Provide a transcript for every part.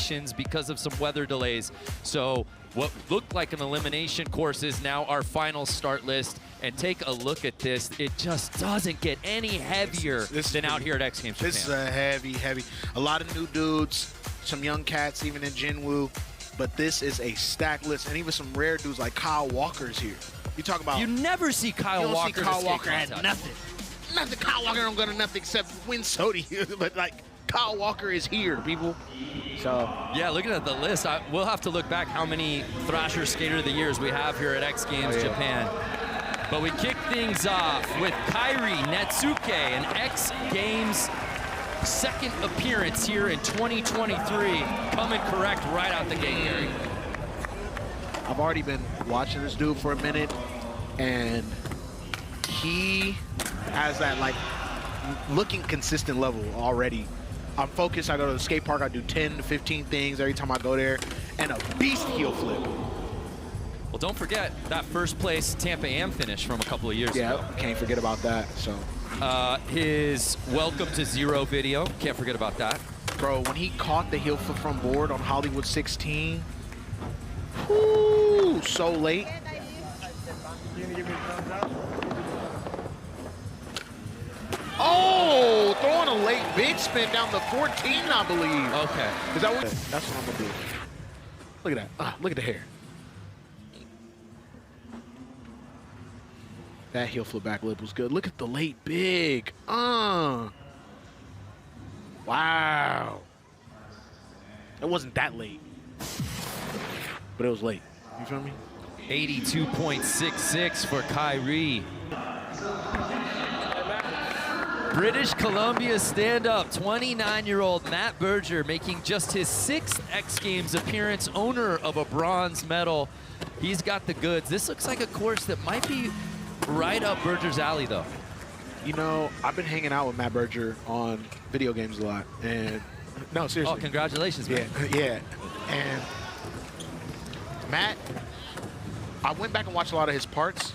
conditions because of some weather delays. So what looked like an elimination course is now our final start list. And take a look at this. It just doesn't get any heavier than out here at X Games Japan. This is a heavy. A lot of new dudes, some young cats even in Jinwoo. But this is a stacked list, and even some rare dudes like Kyle Walker's here. You talk about you never see Kyle Walker. You don't see Kyle Walker at nothing. Nothing. Kyle Walker don't go to nothing except win Sodi. But like Kyle Walker is here, people. So yeah, looking at the list, we'll have to look back how many Thrasher Skater of the Years we have here at X Games Japan. But we kick things off with Kairi Netsuke, an X Games second appearance here in 2023, coming correct right out the gate, Gary. I've already been watching this dude for a minute, and he has that like looking consistent level already. I'm focused. I go to the skate park. I do 10 to 15 things every time I go there, and a beast heel flip. Well, don't forget that first place Tampa Am finish from a couple of years ago. Yeah, can't forget about that. So his Welcome to Zero video, can't forget about that. Bro, when he caught the heel flip from board on Hollywood 16, whoo, so late. Oh, throwing a late big spin down the 14, I believe. Okay. Is that what? That's what I'm gonna do. Look at that. Look at the hair. That heel flip back lip was good. Look at the late big. Wow. It wasn't that late, but it was late. You feel me? 82.66 for Kairi. British Columbia stand-up, 29-year-old Matt Berger making just his 6th X Games appearance, owner of a bronze medal. He's got the goods. This looks like a course that might be right up Berger's alley, though. You know, I've been hanging out with Matt Berger on video games a lot, and no, seriously. Oh, congratulations, man. Yeah. And Matt, I went back and watched a lot of his parts.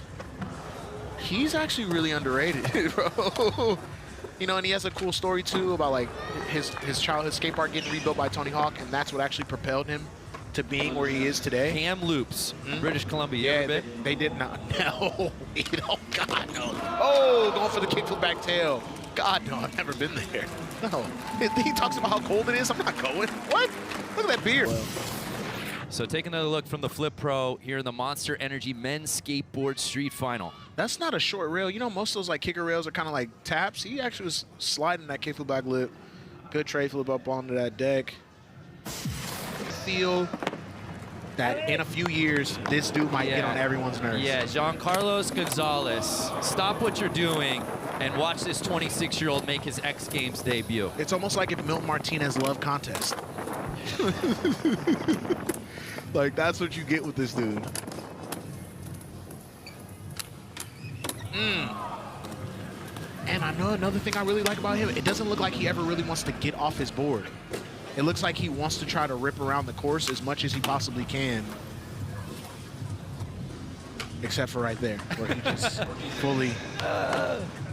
He's actually really underrated, bro. You know, and he has a cool story too about like his childhood skate park getting rebuilt by Tony Hawk, and that's what actually propelled him to being where he is today. Kamloops, British Columbia. Yeah, they did not. No. Oh, God, no. Oh, going for the kickflip back tail. God, no, I've never been there. No. He talks about how cold it is. I'm not going. What? Look at that beard. Well, so take another look from the Flip Pro here in the Monster Energy Men's Skateboard Street Final. That's not a short rail. You know, most of those like kicker rails are kind of like taps. He actually was sliding that kickflip back lip. Good tray flip up onto that deck. Feel that in a few years, this dude might get on everyone's nerves. Yeah, Giancarlos Gonzalez, stop what you're doing and watch this 26-year-old make his X Games debut. It's almost like if Milton Martinez loved contest. Like, that's what you get with this dude. And I know another thing I really like about him, it doesn't look like he ever really wants to get off his board. It looks like he wants to try to rip around the course as much as he possibly can. Except for right there, where he just fully,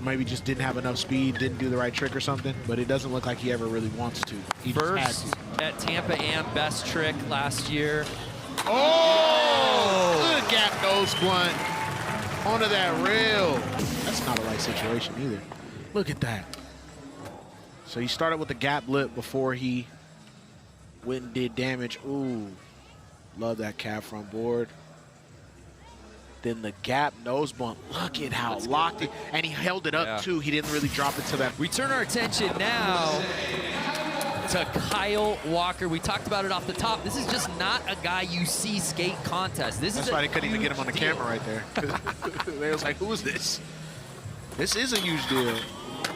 maybe just didn't have enough speed, didn't do the right trick or something, but it doesn't look like he ever really wants to. He First at Tampa Am, best trick last year. Oh! Good gap nose blunt onto that rail. That's not a right situation either. Look at that. So he started with the gap lip before he went and did damage. Ooh, love that cap front board. Then the gap nose bump. Look at how locked it, and he held it up too. He didn't really drop it to that. We turn our attention now to Kyle Walker. We talked about it off the top. This is just not a guy you see skate contest. That's why they couldn't even get him on the camera right there. They was like, who is this? This is a huge deal.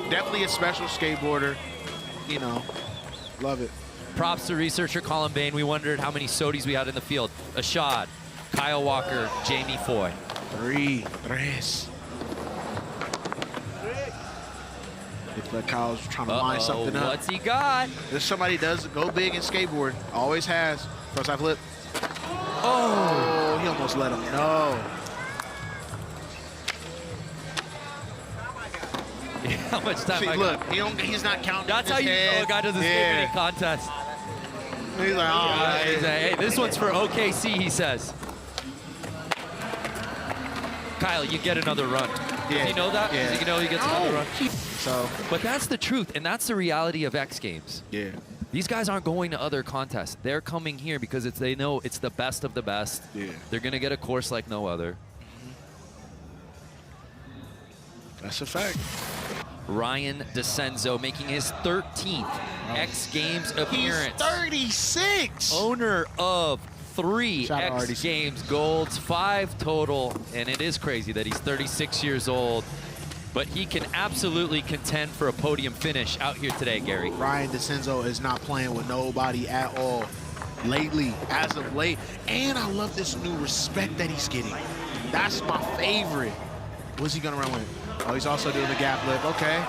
Definitely a special skateboarder. You know, love it. Props to researcher Colin Bain. We wondered how many Sodis we had in the field. Ashad, Kyle Walker, Jamie Foy. Tres. It's like Kyle's trying to line something up. What's he got? If somebody does go big in skateboard, always has. First side flip. Oh, he almost let him know. How much time? See, look, he's not counting. That's how you know a guy does a skateboarding contest. He's like, oh, He's like, hey, this one's for OKC, he says. Kyle, you get another run. Yeah. Does he know that? Yeah. Does he know he gets another run? So, But that's the truth, and that's the reality of X Games. yeah. These guys aren't going to other contests. They're coming here because they know it's the best of the best. Yeah. They're going to get a course like no other. That's a fact. Ryan DeCenzo making his 13th X Games appearance. He's 36. Owner of 3 Shout out X RDC. Games golds, 5 total, and it is crazy that he's 36 years old, but he can absolutely contend for a podium finish out here today, Gary. Ryan DeCenzo is not playing with nobody at all lately, as of late. And I love this new respect that he's getting. That's my favorite. What's he gonna run with? Oh, he's also doing the gap lip. Okay.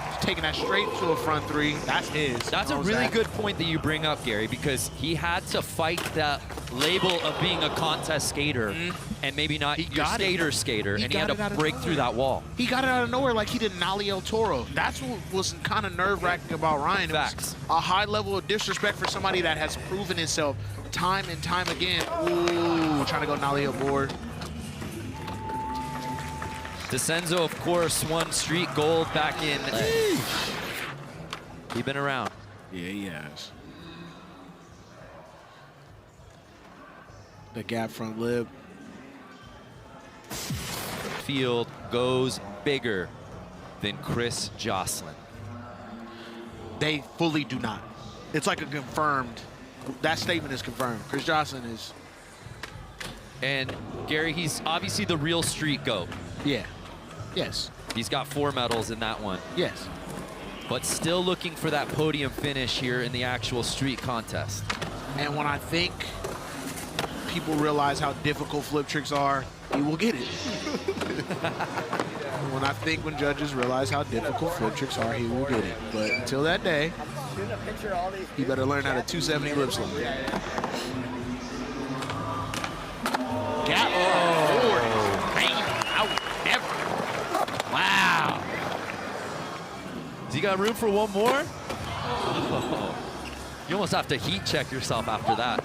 He's taking that straight to a front 3. That's his. That's a really good point that you bring up, Gary, because he had to fight that label of being a contest skater and maybe not your skater, and he had to break through that wall. He got it out of nowhere like he did Nali El Toro. That's what was kind of nerve-wracking about Ryan. Facts. It was a high level of disrespect for somebody that has proven himself time and time again. Ooh, trying to go Nali aboard. DeCenzo, of course, won street gold back in. He's been around. Yeah, he has. The gap front lip. Field goes bigger than Chris Jocelyn. They fully do not. It's like a confirmed, that statement is confirmed. Chris Jocelyn is. And Gary, he's obviously the real street GOAT. Yeah. Yes. He's got 4 medals in that one, Yes. but still looking for that podium finish here in the actual street contest. And when I think people realize how difficult flip tricks are, he will get it. when judges realize how difficult flip tricks are, he will get it. But until that day, he better learn how to 270 lip slide. Gap forward. I would never. Wow. Has he got room for one more? Oh. You almost have to heat check yourself after that.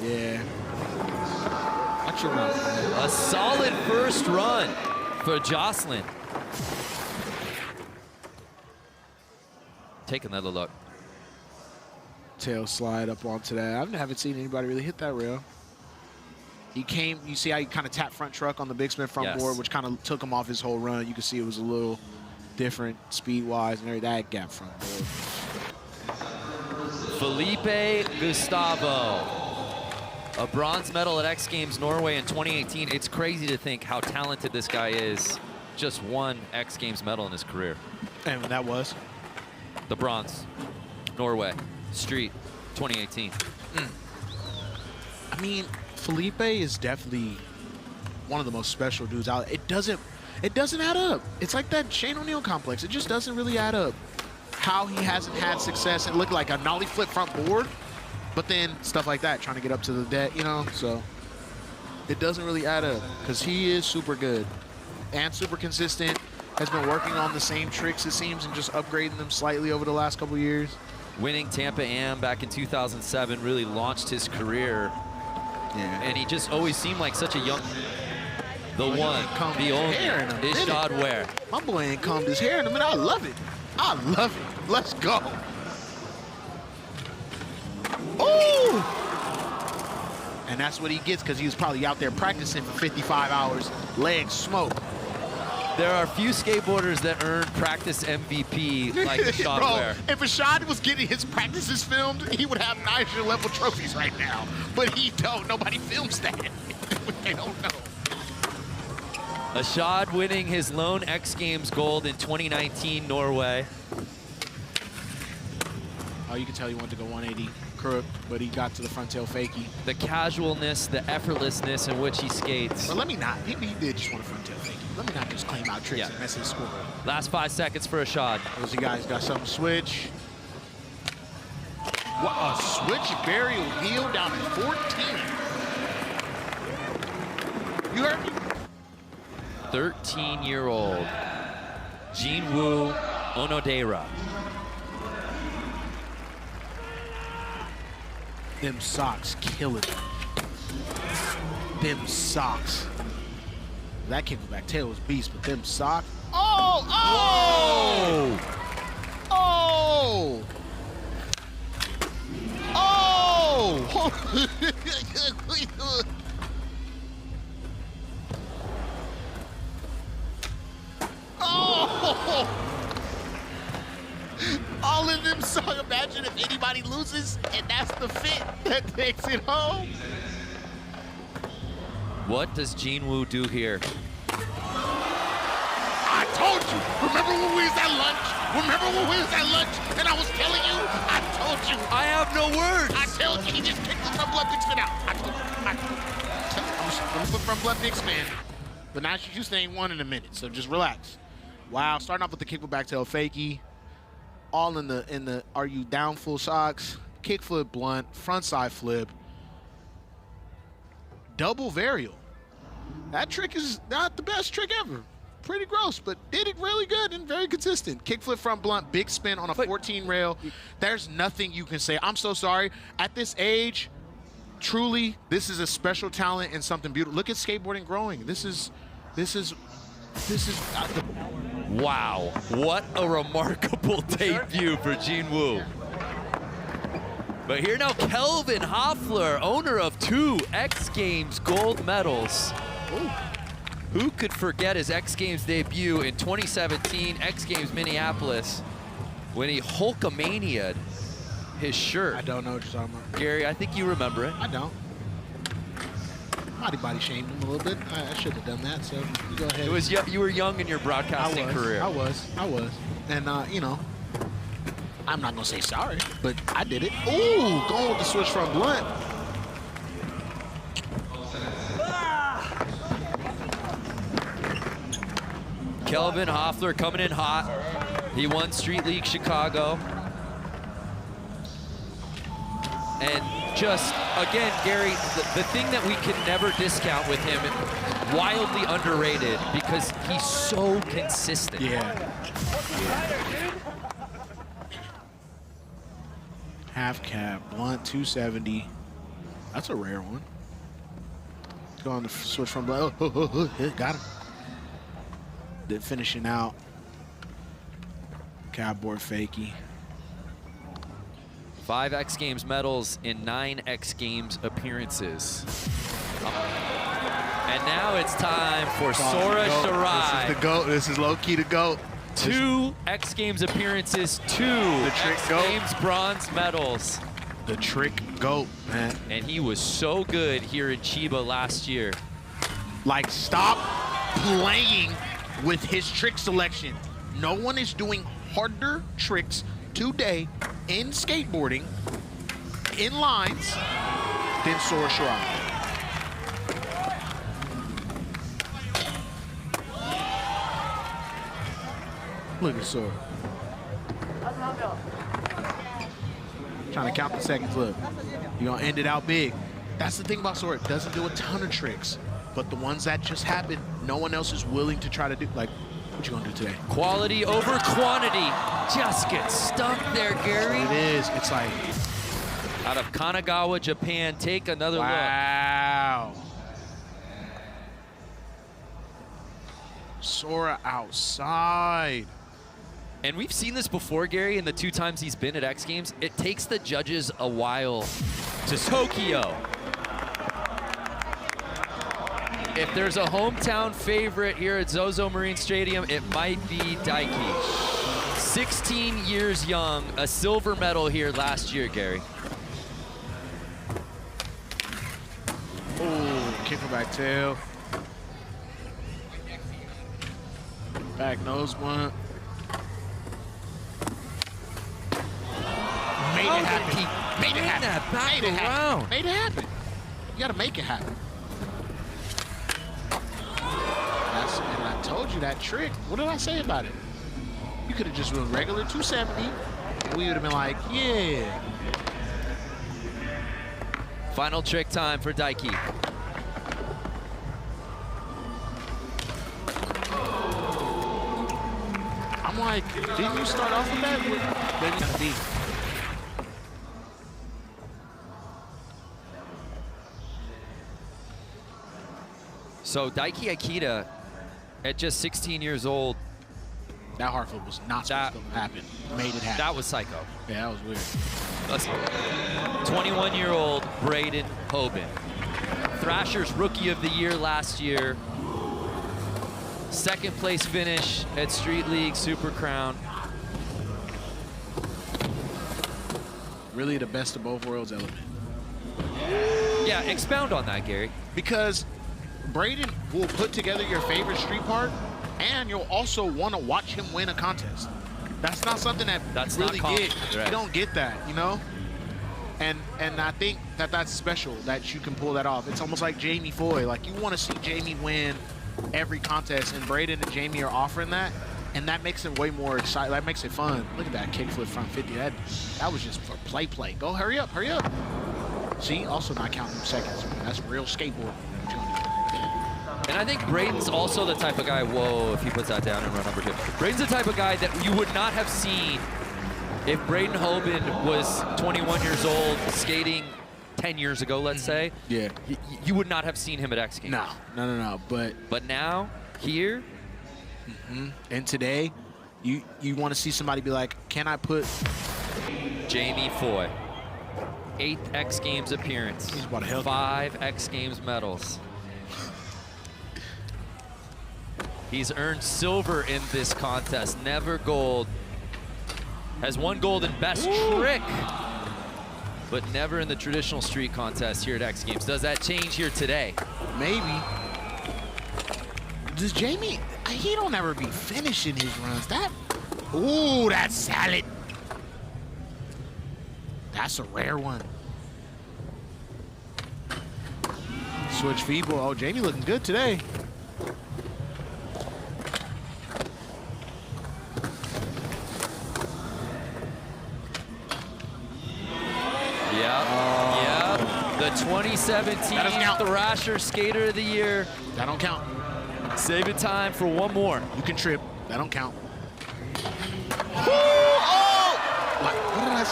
Yeah. Watch your mouth, man. A solid first run for Jocelyn. Take another look. Tail slide up onto that. I haven't seen anybody really hit that rail. He came, you see how he kind of tapped front truck on the big spin front board, which kind of took him off his whole run. You can see it was a little different speed-wise and everything. That gap front board. Felipe Gustavo, a bronze medal at X Games Norway in 2018. It's crazy to think how talented this guy is. Just 1 X Games medal in his career. And that was? The bronze, Norway, street, 2018. I mean, Felipe is definitely one of the most special dudes out. It doesn't add up. It's like that Shane O'Neill complex. It just doesn't really add up. How he hasn't had success and looked like a nollie flip front board, but then stuff like that, trying to get up to the deck, you know? So it doesn't really add up because he is super good and super consistent. Has been working on the same tricks, it seems, and just upgrading them slightly over the last couple years. Winning Tampa Am back in 2007 really launched his career. Yeah. And he just always seemed like such a young, the one, combed the his only, hair in a minute. Ishad Ware. My boy ain't combed his hair in a minute. I love it. I love it. Let's go. Ooh! And that's what he gets because he was probably out there practicing for 55 hours, legs smoke. There are few skateboarders that earn practice MVP like Ishad Bro, Ware. if Ishad was getting his practices filmed, he would have Niger level trophies right now. But he don't. Nobody films that. They don't know. Ishad winning his lone X Games gold in 2019 Norway. Oh, you can tell he wanted to go 180 crook, but he got to the front tail fakie. The casualness, the effortlessness in which he skates. But let me not. Maybe he did just want a front tail fakie. Let me not just claim out tricks and mess his score. Last 5 seconds for Ishad. Those guys got something to switch. What a switch burial heel down at 14. You heard me? 13-year-old Jinwoo Onodera. Them socks killing me. Them socks. That kickback tail was beast, but them socks. Oh! Oh! Oh! Oh! Oh! All in them socks. Imagine if anybody loses and that's the fit that takes it home. What does Jin Woo do here? I told you. Remember when we was at lunch? Remember when we was at lunch and I was telling you? I told you. I have no words. I told you. He just kicked the front blood big spin out. I told you. I'm gonna put front blood big spin. But now she just ain't won in a minute, so just relax. Wow, starting off with the kick with back tail fakie. All in the are you down full socks, kick flip blunt, front side flip. Double varial. That trick is not the best trick ever. Pretty gross, but did it really good and very consistent. Kickflip front blunt, big spin on a 14 rail. There's nothing you can say. I'm so sorry. At this age, truly, this is a special talent and something beautiful. Look at skateboarding growing. This is. Wow, what a remarkable debut for Jin Woo. But here now, Kelvin Hoffler, owner of 2 X Games gold medals. Ooh. Who could forget his X Games debut in 2017, X Games Minneapolis, when he Hulkamania'd his shirt? I don't know what you're talking about. Gary, I think you remember it. I don't. Body shamed him a little bit. I should have done that, so you go ahead. It was you were young in your broadcasting career. I was. And, you know, I'm not going to say sorry, but I did it. Ooh, going with the switch from blunt. Kelvin Hoffler coming in hot. He won Street League Chicago. And just, again, Gary, the thing that we can never discount with him, wildly underrated because he's so consistent. Yeah. Half cap, blunt, 270. That's a rare one. Go on the switch from blunt. Oh, got him. Then finishing out. Skateboard fakie. 5 X Games medals in 9 X Games appearances. And now it's time for Sora Shirai. This is the GOAT. This is low-key the GOAT. 2 X Games appearances, 2 X Games bronze medals. The trick GOAT, man. And he was so good here in Chiba last year. Like, stop playing with his trick selection. No one is doing harder tricks today in skateboarding, in lines, than Sora Shirai. Look at Sora. Trying to count the seconds. Look, you're gonna end it out big. That's the thing about Sora. It doesn't do a ton of tricks, but the ones that just happen, no one else is willing to try to do. Like, what you gonna do today? Quality over quantity. Just get stuck there, Gary. It is. It's like out of Kanagawa, Japan. Take another look. wow. Sora outside. And we've seen this before, Gary, in the 2 times he's been at X Games. It takes the judges a while to Tokyo. If there's a hometown favorite here at Zozo Marine Stadium, it might be Daiki. 16 years young, a silver medal here last year, Gary. Oh, kick from back tail. Back nose blunt. Made it happen. Made it happen. Made it happen. Made it happen. You gotta make it happen. And I told you that trick. What did I say about it? You could have just run regular 270, and we would have been like, yeah. Final trick time for Daiki. I'm like, didn't you start off with that? Maybe gonna be. So Daiki Akita, at just 16 years old, That hard flip was not supposed to happen. Made it happen. that was psycho. Yeah, that was weird. Listen, 21-year-old Braden Hoban, Thrasher's Rookie of the Year last year, second place finish at Street League Super Crown. Really the best of both worlds element. Yeah, expound on that, Gary. Because Braden will put together your favorite street part, and you'll also want to watch him win a contest. That's not something that That's you really not get. right. You don't get that, you know? And I think that that's special that you can pull that off. It's almost like Jamie Foy. Like, you want to see Jamie win every contest, and Braden and Jamie are offering that, and that makes it way more exciting. That makes it fun. Look at that kickflip front 50. That was just for play. Go, hurry up, hurry up. See, also not counting seconds. That's real skateboard. And I think Braden's also the type of guy, whoa, if he puts that down in run number 2. Braden's the type of guy that you would not have seen if Braden Hoban was 21 years old, skating 10 years ago, let's say. Yeah. You would not have seen him at X Games. No. But now, here. And today, you want to see somebody be like, can I put Jamie Foy, 8th X Games appearance, He's about to help 5 X Games medals. He's earned silver in this contest, never gold. Has won gold in best trick, but never in the traditional street contest here at X Games. Does that change here today? maybe? Does Jamie, he don't ever be finishing his runs. Ooh, that's salad. That's a rare one. Switch feeble. Oh, Jamie looking good today. Yep. The 2017 Thrasher Skater of the Year. That don't count. Saving time for one more. You can trip. That don't count. Oh! What did I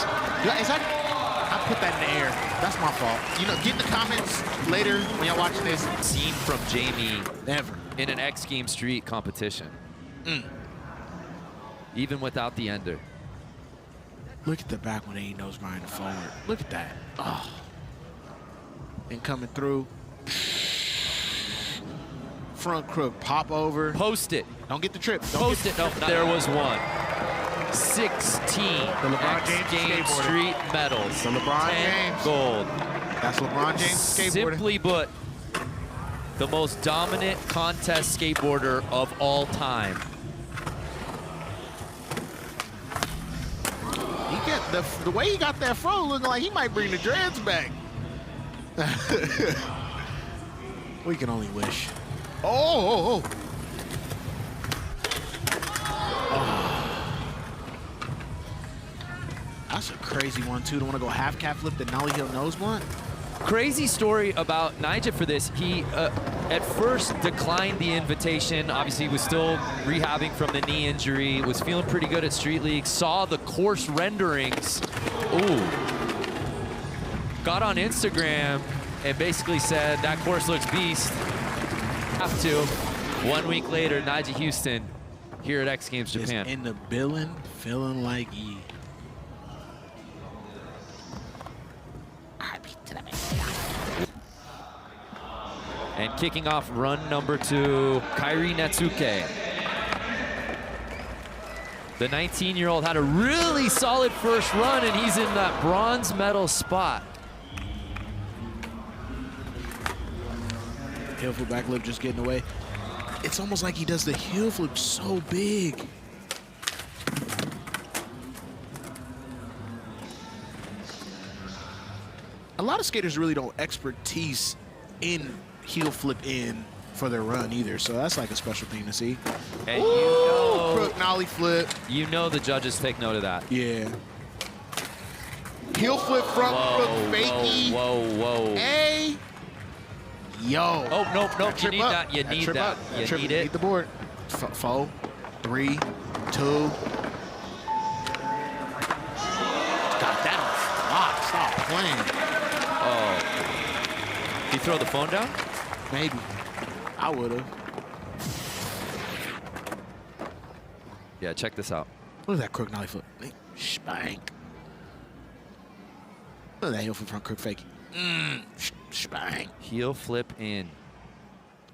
say? I put that in the air. That's my fault. You know, get in the comments later when y'all watching this. Seen from Jamie Never. in an X Games Street competition. Even without the ender. Look at the back when he nose grinding forward. Look at that. Oh. And coming through. Front crook, pop over. Post it. Don't get the trip. Post it. No, there was one. 16 LeBron X James Games skateboarder. Street medals. The LeBron 10 James. gold. That's LeBron James skateboarder. Simply put, the most dominant contest skateboarder of all time. He get the way he got that fro looking like he might bring the dreads back. We can only wish. Oh. That's a crazy one too. To want to go half cap flip the nollie heel nose blunt. Crazy story about Nigel for this. He at first declined the invitation. Obviously, was still rehabbing from the knee injury. Was feeling pretty good at Street League. Saw the course renderings. Ooh. Got on Instagram and basically said that course looks beast. Have to. 1 week later, Nigel Houston here at X Games Japan. Just in the billing, feeling like ye. And kicking off run number 2, Kairi Netsuke. The 19-year-old had a really solid first run, and he's in that bronze medal spot. Heel flip back lip just getting away. It's almost like he does the heel flip so big. A lot of skaters really don't expertise in heel flip in for their run either, so that's like a special thing to see. And Crook nollie flip. you know the judges take note of that. Yeah. Heel flip front crook fakie. Whoa. Hey. Yo. Oh, nope. You Trip need up. that. You need trip that. up. You Trip- need it. Need the board. 4, 3, 2. Got that on lock. Stop playing. Oh. Did he throw the phone down? Maybe. I I would have. Yeah, check this out. Look at that crook nollie flip. Spank. Look at that heel flip front crook fakey. Spank. Heel flip in.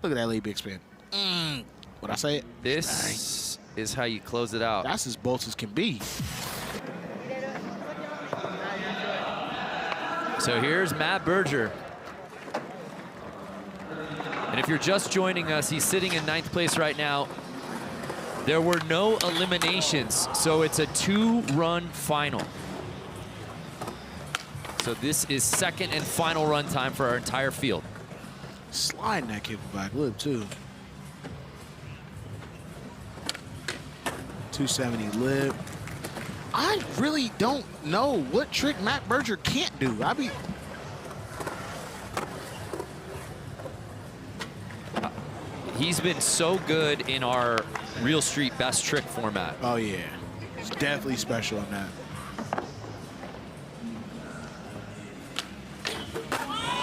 Look at that lead big spin. What I say it? This is how you close it out. That's as bolts as can be. So here's Matt Berger. And if you're just joining us, he's sitting in 9th place right now. There were no eliminations, so it's a 2-run final. So this is 2nd and final run time for our entire field. Sliding that kick back lip too. 270 lip. I really don't know what trick Matt Berger can't do. He's been so good in our Real Street Best Trick format. Oh yeah, it's definitely special on that.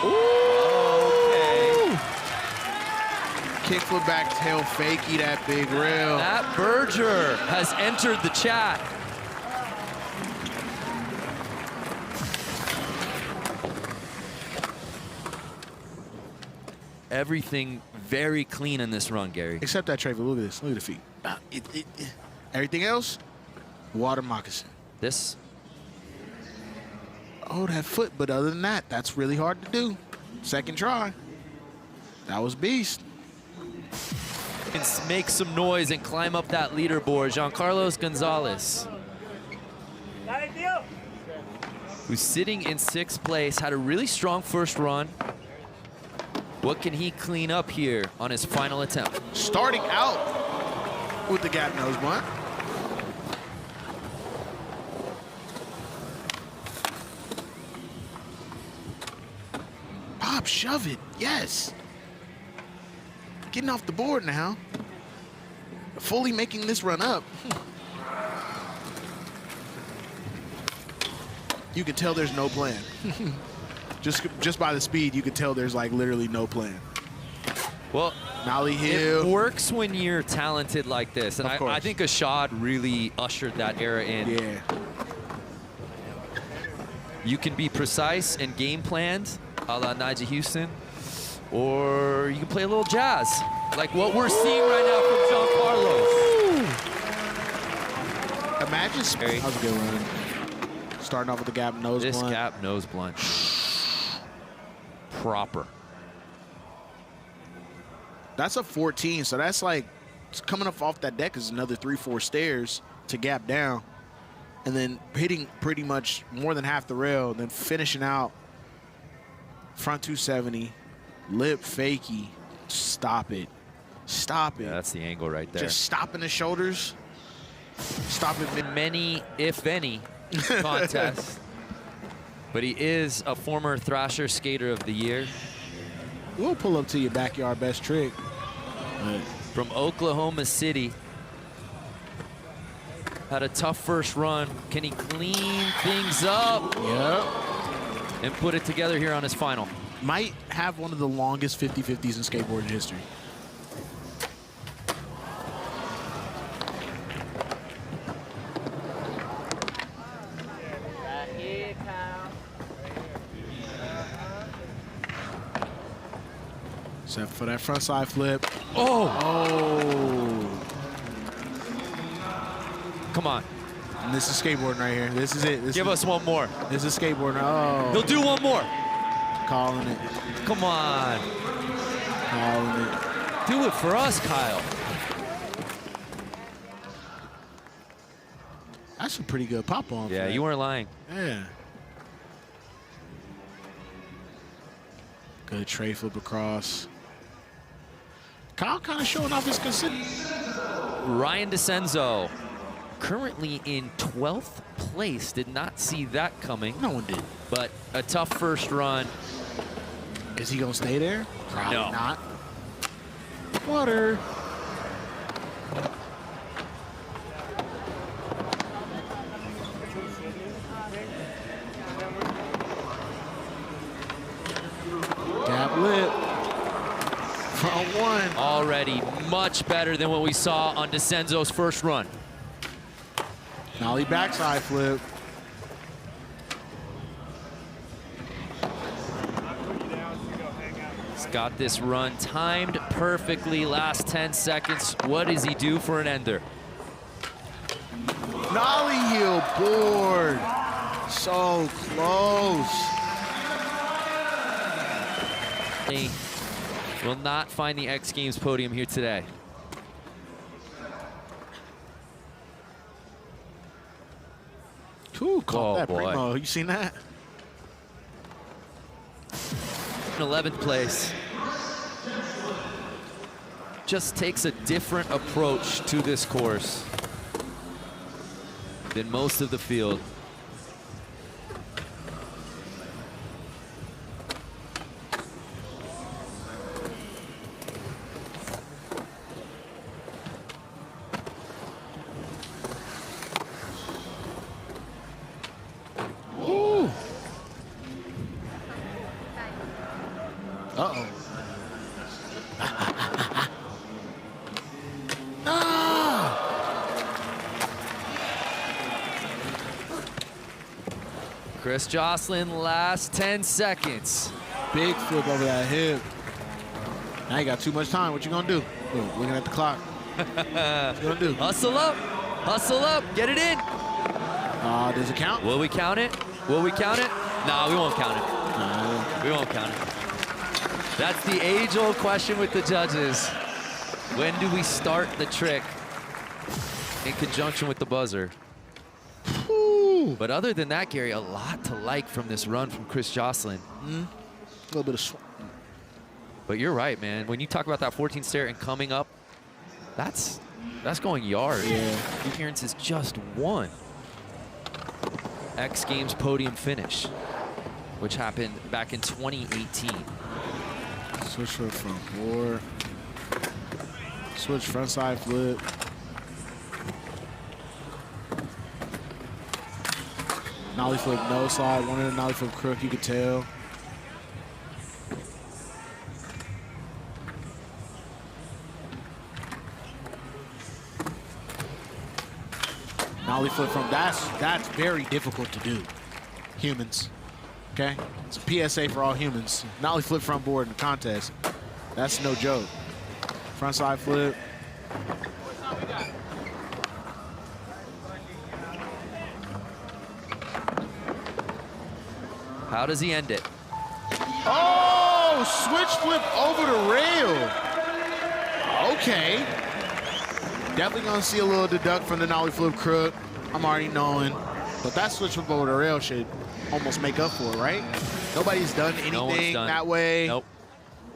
Okay. Kickflip back tail fakey that big rail. Matt Berger has entered the chat. Everything very clean in this run, Gary. Except that tray flip. Look at this. Look at the feet. Everything else, water moccasin. This, Oh, that foot. But other than that, that's really hard to do. Second try. That was beast. can make some noise and climb up that leaderboard. Giancarlos Gonzalez, who's sitting in 6th place, had a really strong first run. What can he clean up here on his final attempt? Starting out with the gap nose blunt. Pop, shove it, yes. Getting off the board now. Fully making this run up. You can tell there's no plan. Just by the speed, you can tell there's like literally no plan. Well, Nollie heel. it works when you're talented like this. And I think Ashad really ushered that era in. Yeah. You can be precise and game planned, a la Nigel Houston, or you can play a little jazz, like what we're seeing right now from Giancarlo. Imagine, that was a good run. Starting off with the gap nose blunt. This gap nose blunt. Proper. That's a 14, so that's like, coming up off that deck is another 3-4 stairs to gap down. And then hitting pretty much more than half the rail, then finishing out front 270, lip fakey, stop it. Stop it. Yeah, that's the angle right there. Just stopping the shoulders. Stop it. Many, if any, contests. But he is a former Thrasher Skater of the Year. We'll pull up to your backyard best trick. From Oklahoma City. Had a tough first run. Can he clean things up? Yep. And put it together here on his final. Might have one of the longest 50-50s in skateboarding history. Except for that front side flip. Oh! Oh! Come on. And this is skateboarding right here. This is it. Give us one more. This is skateboarding. Oh. He'll do one more. Calling it. Come on. Calling it. Do it for us, Kyle. That's a pretty good pop on. Yeah, you weren't lying. Yeah. Good tray flip across. Kyle kind of showing off his consistency. Ryan DeCenzo, currently in 12th place. Did not see that coming. No one did. But a tough first run. Is he going to stay there? Probably No. not. Water. Gap lip. Front one. Already much better than what we saw on DeCenzo's first run. Nollie backside flip. He's got this run timed perfectly, last 10 seconds. What does he do for an ender? Nollie heel board. So close. He will not find the X Games podium here today. Ooh, caught that boy. primo. You seen that? In 11th place. Just takes a different approach to this course than most of the field. Ooh. Uh-oh. Chris Joslin, last 10 seconds. Big flip over that hip. Now you got too much time. What you gonna do? Look, looking at the clock. What you gonna do? Hustle up, get it in. Does it count? Will we count it? Will we count it? No, we won't count it. We won't count it. That's the age-old question with the judges. When do we start the trick in conjunction with the buzzer? Ooh. But other than that, Gary, a lot to like from this run from Chris Joslin. A little bit of But you're right, man. When you talk about that 14 stair and coming up, that's going yard. Yeah. The appearance is just one. X Games podium finish, which happened back in 2018. Switch flip front board. Switch front side flip. Nollie flip no slide. One of the nollie flip crook, you could tell. Nollie flip from that's very difficult to do. Humans. Okay? It's a PSA for all humans. Nollie flip front board in the contest. That's no joke. Front side flip. How does he end it? Oh, switch flip over the rail. Okay. Definitely gonna see a little deduct from the nollie flip crook. I'm already knowing. But that switch flip over the rail should almost make up for it, right? Nobody's done anything that way. Nope.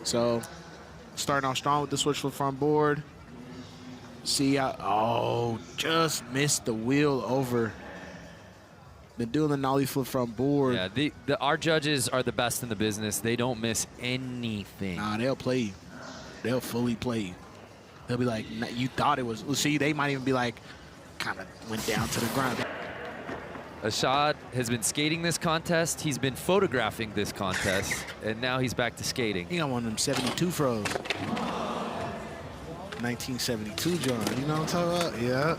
So, starting off strong with the switch flip front board. See how, oh, just missed the wheel over. Been doing the nollie flip front board. Yeah, our judges are the best in the business. They don't miss anything. Nah, they'll play you. They'll fully play you. They'll be like, "Nah, you thought it was." See, they might even be like, kind of went down to the ground. Ashad has been skating this contest. He's been photographing this contest, and now he's back to skating. He got one of them 72 froze. 1972 John. You know what I'm talking about? Yeah.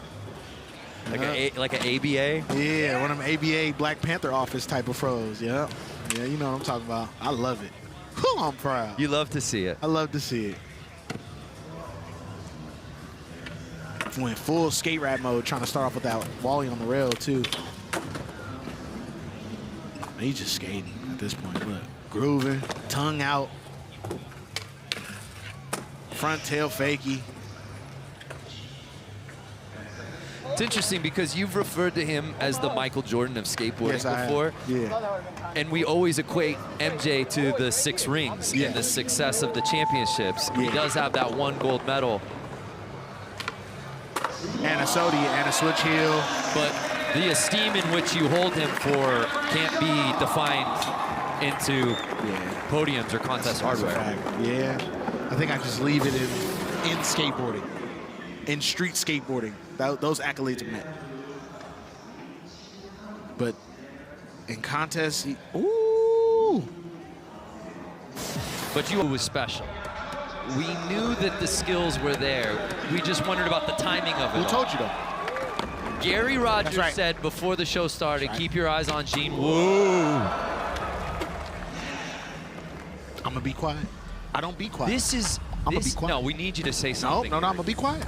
Like an ABA? Yeah, one of them ABA Black Panther office type of froze. Yeah. Yeah, you know what I'm talking about. I love it. Whew, I'm proud. You love to see it. I love to see it. Went full skate rat mode, trying to start off with that volley on the rail, too. He's just skating at this point. Look, grooving, tongue out. Front tail fakie. It's interesting because you've referred to him as the Michael Jordan of skateboarding before. Yeah. And we always equate MJ to the 6 rings and the success of the championships. He does have that 1 gold medal. And a Sodi and a switch heel. But the esteem in which you hold him for can't be defined into podiums or contest hardware. Yeah. I think I just leave it in skateboarding. In street skateboarding. Those accolades are met. But in contests, ooh. But you was special. We knew that the skills were there. We just wondered about the timing of it. Who told you though? Gary Rogers said before the show started, keep your eyes on Jin Woo. I'm gonna be quiet. I don't be quiet. I'm gonna be quiet. No, we need you to say something. No, I'm gonna be quiet.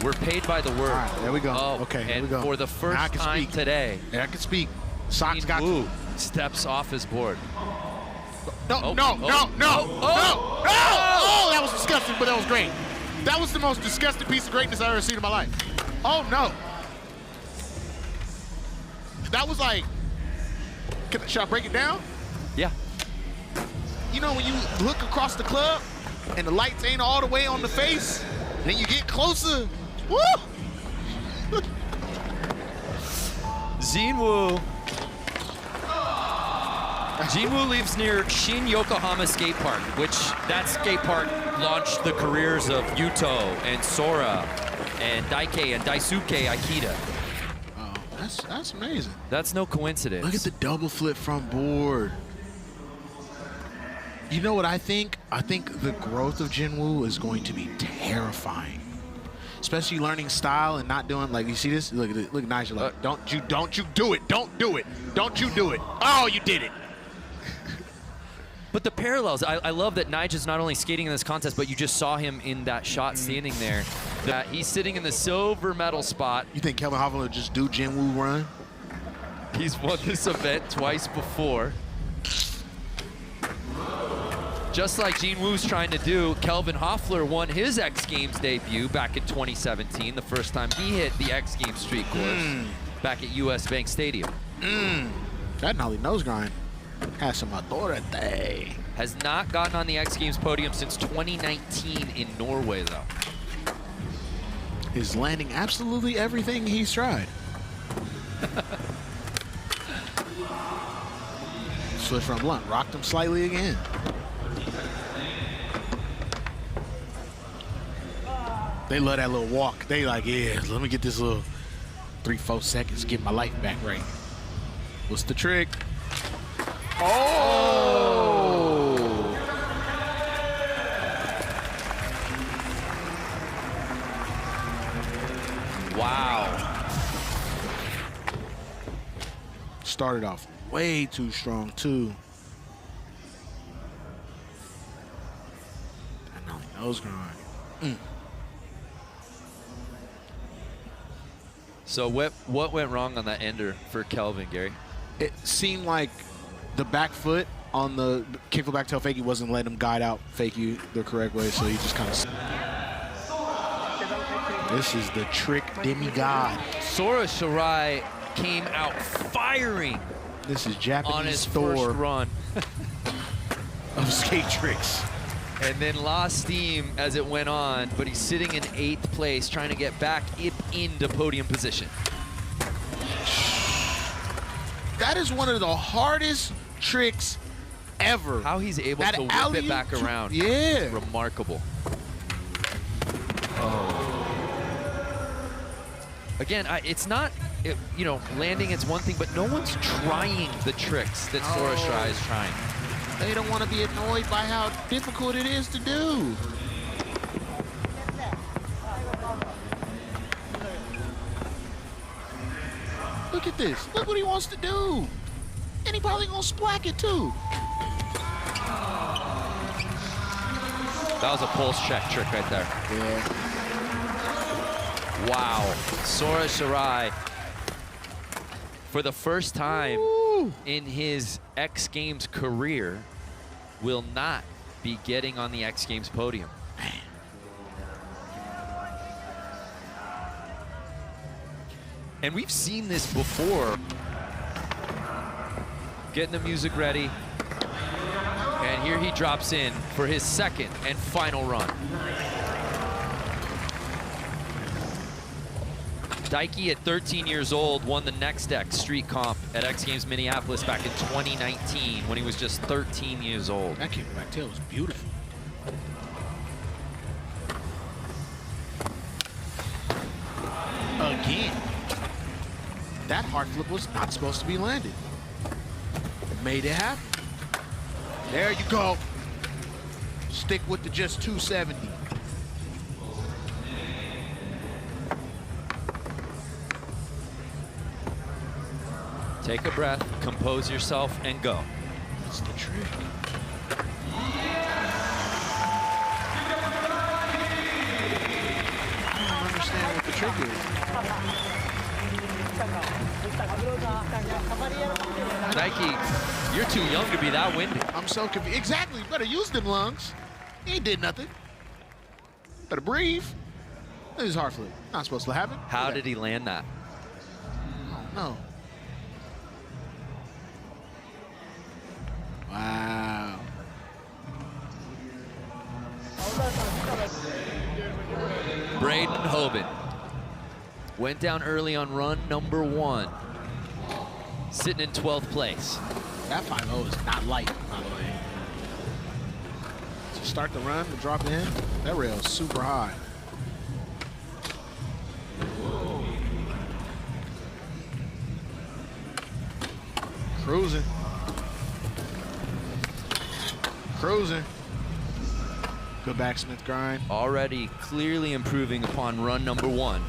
We're paid by the word. All right, there we go. Oh, okay, and here we go. for the first time today, I can speak. Socks got Woo you. steps off his board. No, that was disgusting, but that was great. That was the most disgusting piece of greatness I've ever seen in my life. Oh, no. That was like, should I break it down? Yeah. You know when you look across the club and the lights ain't all the way on the face, and then you get closer, woo! Jin Woo lives near Shin Yokohama Skate Park, which that skate park launched the careers of Yuto and Sora and Daike and Daisuke Aikida. Oh, that's amazing. That's no coincidence. Look at the double flip front board. You know what I think? I think the growth of Jin Woo is going to be terrifying. Especially learning style and not doing, like, you see this? Look at it. Look at Nigel. Like, don't you do it. Don't do it. Don't you do it. Oh, you did it. But the parallels, I love that Nigel's not only skating in this contest, but you just saw him in that shot standing there. That he's sitting in the silver medal spot. You think Kelvin Hoffman will just do Jin Woo run? He's won this event twice before. Just like Jin Woo's trying to do, Kelvin Hoffler won his X Games debut back in 2017, the first time he hit the X Games street course back at US Bank Stadium. That Nolly nose grind has some authority. Has not gotten on the X Games podium since 2019 in Norway, though. Is landing absolutely everything he's tried. Switch from blunt, rocked him slightly again. They love that little walk. They like, yeah, let me get this little 3-4 seconds, get my life back right. What's the trick? Oh! Wow. Started off way too strong, too. I know he knows grind. So what went wrong on that ender for Kelvin, Gary? It seemed like the back foot on the kickflip back tail fakie wasn't letting him guide out fakie the correct way, so he just kind of... This is the trick demigod. Sora Shirai came out firing. This is Japanese on his Thor first run of skate tricks. And then lost steam as it went on, but he's sitting in 8th place trying to get back into podium position. That is one of the hardest tricks ever. How he's able to whip it back around. Yeah. Remarkable. Oh. Again, it's not, you know, landing is one thing, but no one's trying the tricks that Sora Shirai is trying. They don't want to be annoyed by how difficult it is to do. Look at this. Look what he wants to do. And he probably gonna splack it too. That was a pulse check trick right there. Yeah. Wow. Sora Shirai, for the first time in his X Games career, will not be getting on the X Games podium. And we've seen this before. Getting the music ready. And here he drops in for his second and final run. Daike, at 13 years old, won the Next X Street Comp at X Games Minneapolis back in 2019 when he was just 13 years old. That kick back tail was beautiful. Again. That hard flip was not supposed to be landed. Made it happen. There you go. Stick with the just 270. Take a breath, compose yourself, and go. That's the trick. I don't understand what the trick is. Nike, you're too young to be that windy. I'm so confused. Exactly. You better use them lungs. He ain't did nothing. Better breathe. Look at his heart flip. Not supposed to happen. How did he land that? No. Wow. Braden Hoban went down early on run number 1, sitting in 12th place. That 5.0 is not light, by the way. To start the run, to drop in, that rail is super high. Cruising. Cruising. Good backsmith grind. Already clearly improving upon run number 1.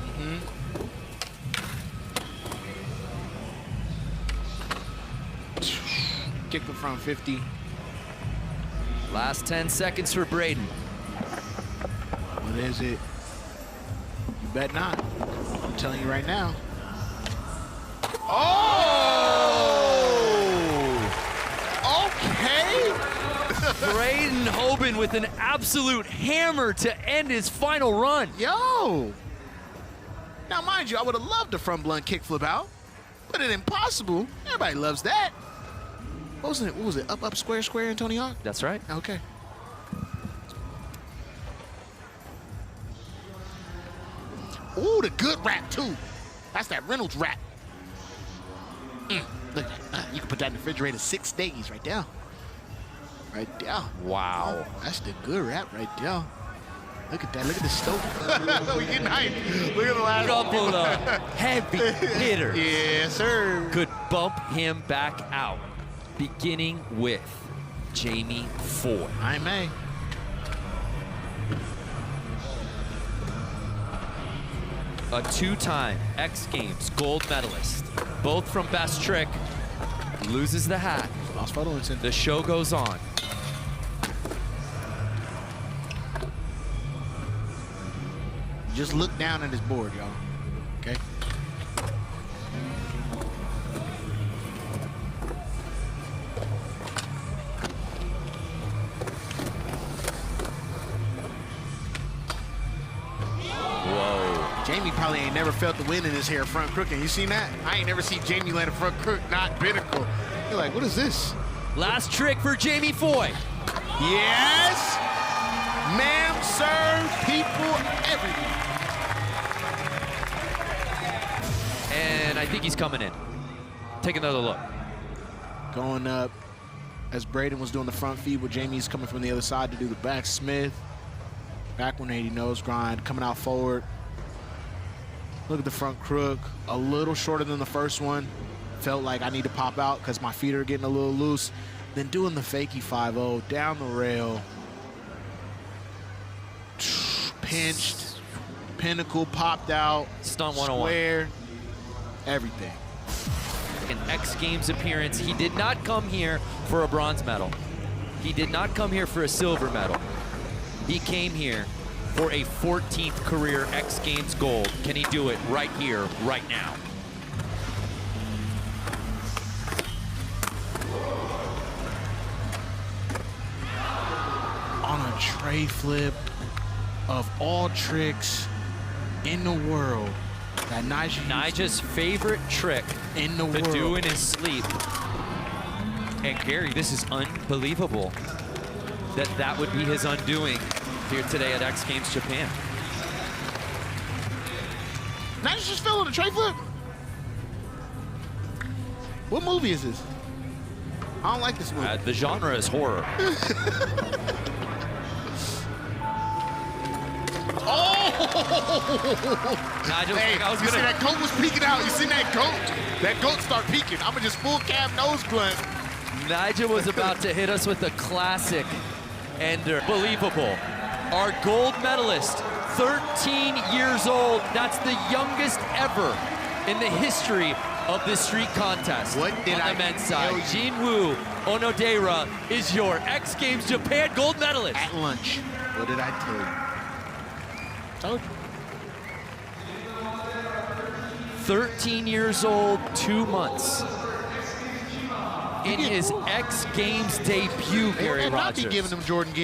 Kick the front 50. Last 10 seconds for Braden. What is it? You bet not. I'm telling you right now. Oh! Okay. Braden Hoban with an absolute hammer to end his final run. Yo. Now, mind you, I would have loved the front blunt kickflip out, but it impossible. Everybody loves that. What was it? What was it? Up, up, square, square, and Tony Hawk? That's right. Okay. Ooh, the good rap, too. That's that Reynolds rap. Look, you can put that in the refrigerator 6 days right there. Right there. Wow. That's the good rap right there. Look at that. Look at the stove. We get hype. Look at the last Couple of heavy hitters Yes, sir. could bump him back out, beginning with Jamie Foy. I may. A 2-time X Games gold medalist, both from Best Trick, loses the hat. Lost photo incident. The show goes on. Just look down at his board, y'all. Okay? Whoa. Jamie probably ain't never felt the wind in his hair front crook. You seen that? I ain't never seen Jamie land a front crook, not pinnacle. You're like, what is this? Last trick for Jamie Foy. Yes! Ma'am, sir, people everywhere. And I think he's coming in. Take another look. Going up as Braden was doing the front feed with Jamie's coming from the other side to do the backsmith. Back 180 nose grind, coming out forward. Look at the front crook, a little shorter than the first one. Felt like I need to pop out because my feet are getting a little loose. Then doing the fakie 5.0 down the rail. Pinched, pinnacle popped out. Stunt 101. Square, everything. An X Games appearance. He did not come here for a bronze medal. He did not come here for a silver medal. He came here for a 14th career X Games gold. Can he do it right here, right now? On a tray flip of all tricks in the world that Nija's favorite trick in the to world. do in his sleep. And Gary, this is unbelievable that that would be his undoing here today at X Games Japan. Nija's just feeling the tray flip? What movie is this? I don't like this movie. The genre is horror. Nigel, Hey, I was you see gonna. that goat was peeking out? You seen that goat? That goat start peeking. I'ma just full cab nose blunt. Nigel was about to hit us with a classic ender. Believable. Our gold medalist, 13 years old. That's the youngest ever in the history of this street contest. What did on the men's side, Jinwoo Onodera is your X Games Japan gold medalist. At lunch. What did I tell you? Told you. 13 years old, 2 months. In his X Games debut, Gary They would not be Rogers. giving him Jordan